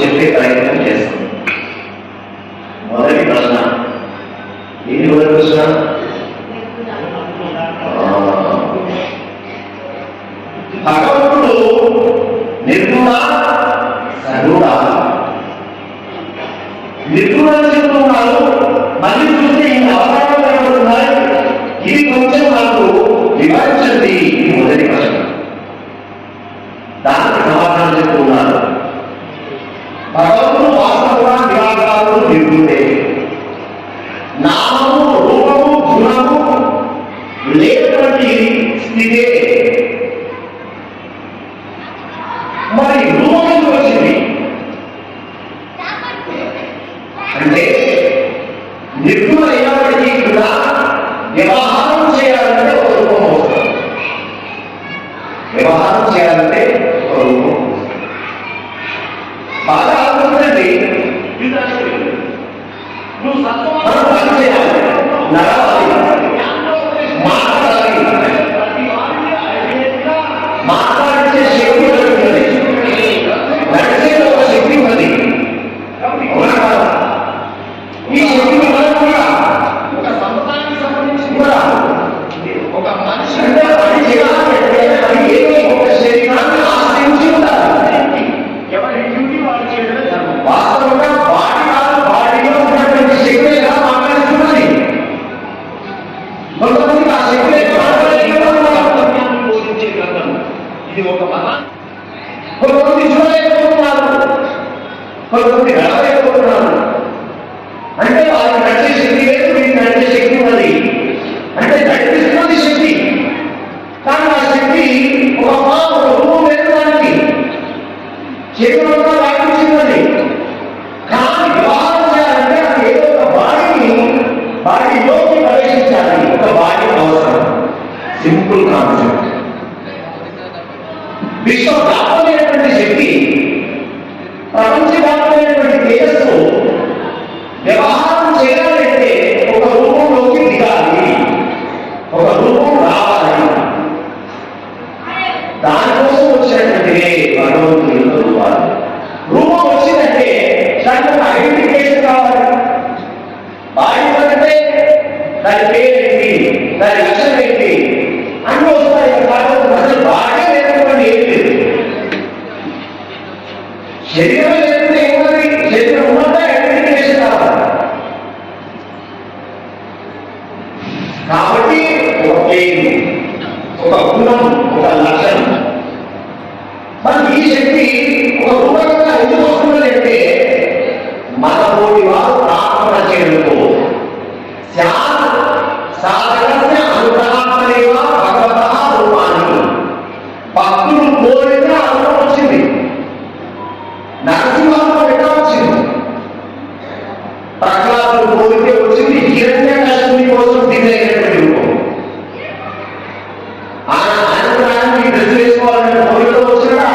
చెప్పే ప్రయత్నం చేస్తాం. మొదటి ప్రశ్న ఏంటి? మొదటి ప్రశ్న భగవంతుడు నిర్గుణ సగుణ. నిర్గుణాలు చెప్తున్నారు, మళ్ళీ చూస్తే ఈ అవతారాలు ఏమవుతున్నాయి? ఇది కొంచెం నాకు వివరించండి. మొదటి ప్రశ్న. దానికి సమాధానం చెప్తున్నారు. భగవంతుడు వాస్తవంగా నిరాకారుడు నిర్గుణే. నామము రూపము గుణము లేనటువంటి స్థితే. మరి రూపం ఎందుకు వచ్చింది అంటే నిర్గుణ అయినప్పటికీ కూడా వ్యవహారం చేయాలంటే ఒక రూపం అవసరం. వ్యవహారం చేయాలంటే ఒక రూపం. బాగా ఆలోచించండి. మనం పని చేయాలి, నడవాలి, మాట్లాడాలి. మాట్లాడించే శక్తి ఉన్నది, నడిచే ఒక శక్తి ఉన్నది. ఈ శక్తి మనం కూడా ఒక సముదాయానికి సంబంధించి కూడా ఒక మనిషి అంటే పని చేయాలంటే అది ఏదో ఒక శరీరాన్ని ఆశ్రయించి ఉండాలి. ఎవరి డ్యూటీ వాళ్ళు చేయడమే ధర్మం. వాస్తవంగా బాడీ కాదు, బాడీలో ఉన్నటువంటి శక్తి ఎలా మాట్లాడుతున్నది. కొంతమంది ఆ శక్తి బోధించే గ్రంథం ఇది. ఒక మహా కొంతమంది చూడలేకపోతున్నారు, కొంతమంది నడవలేకపోతున్నారు. అంటే వాళ్ళకి నడిచే శక్తి లేదు, వీరికి నడిచే శక్తి ఉన్నది. అంటే నడిపిస్తున్నది శక్తి, కానీ ఆ శక్తి ఒక రూపం లేదు. దానికి చేతులంతా వ్యాపించింది. కానీ వ్యవహారం చేయాలంటే అది ఏదో ఒక బాడీలోకి ప్రవేశించాలి. ఒక బాడీ అవసరం. Simple concept. విశ్వవ్యాపమైనటువంటి శక్తి, ప్రపంచవ్యాపమైనటువంటి తేజస్సు వ్యవహారం చేయాలంటే ఒక రూపంలోకి దిగాలి, ఒక రూపం రావాలి. దానికోసం వచ్చినటువంటివే భగవంతుని యొక్క రూపాలు. రూపం వచ్చిందంటే దానికి ఒక ఐడెంటిఫికేషన్ కావాలి. బాడీ అంటే దాని పేరేంటి, దాని లక్షణం ఏంటి అన్ని వస్తాయి. అసలు బాడీ లేనటువంటి ఏం లేదు, శరీరం లేకపోతే ఏమన్నది? శరీరం ఉన్నంత ఐడెంటిఫికేషన్ కావాలి. కాబట్టి ఒక పేరు, ఒక గుణం, ఒక లక్షణం. మరి ఈ శక్తి ఒక రూపంగా ఎందుకు వస్తున్నది అంటే మన పోటీ వారు ప్రార్థన చేయడంతో సాధకస్య అనుగ్రహాత్మనేవ భగవతః రూపాన్ని. భక్తులు కోరితే ఆ రూపం వచ్చింది. నరసింహంలో ఎట్లా వచ్చింది? ప్రహ్లాదుడు కోరితే వచ్చింది. హిరణ్యకశిపుని కోసం దిగైనటువంటి రూపం. ఆయన డ్రెస్ వేసుకోవాలని కోరికతో వచ్చినడా?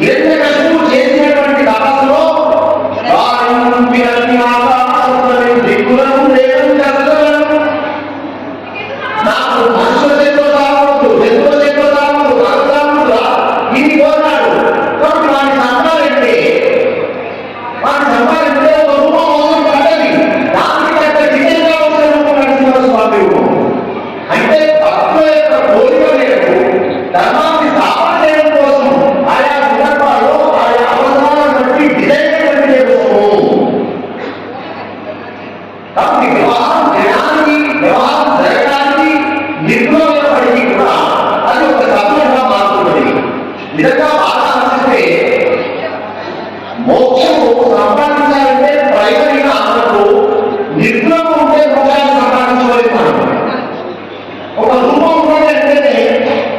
హిరణ్యకశిపుడు చేసినటువంటి తపస్సులో దిక్కులను లేదని కష్టలను నాకు మనుషుల చేతిలో తాగకూడదు, జంతువుల చేతిలో తాగకూడదు, భగవద్గీత ఇది కోరినాడు. కాబట్టి వాడిని సంపాలంటే ఒక రూపం అవసరం పడ్డది. దానికి తగ్గ డిజైన్గా వచ్చిన రూపం నరసింహ స్వామి రూపం. అంటే భక్తుల యొక్క కోరిక మేరకు ధర్మాన్ని స్థాపన చేయడం కోసం ఆయా సందర్భాల్లో ఆయా అవసరాలను బట్టి డిజైన్ చేయడం కోసము. కాబట్టి వ్యవహారం జరగడానికి నిర్గుణమైనప్పటికీ కూడా అది ఒక సఫలంగా మారుతున్నది. నిజంగా బాగా ఆలోచిస్తే మోక్షము సంపాదించాలంటే ప్రైమరీగా మనకు నిర్గుణము ఉంటే మోక్షాన్ని సంపాదించలేదు. ఒక రూపం ఉన్నది అంటేనే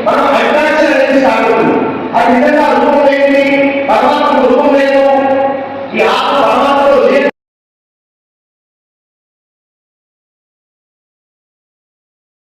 మనం అట్రాక్షన్ అనేది సాగుతుంది. అది నిజంగా రూపం ఏంటి? భగవంతుడు రూపం లేదు. ఈ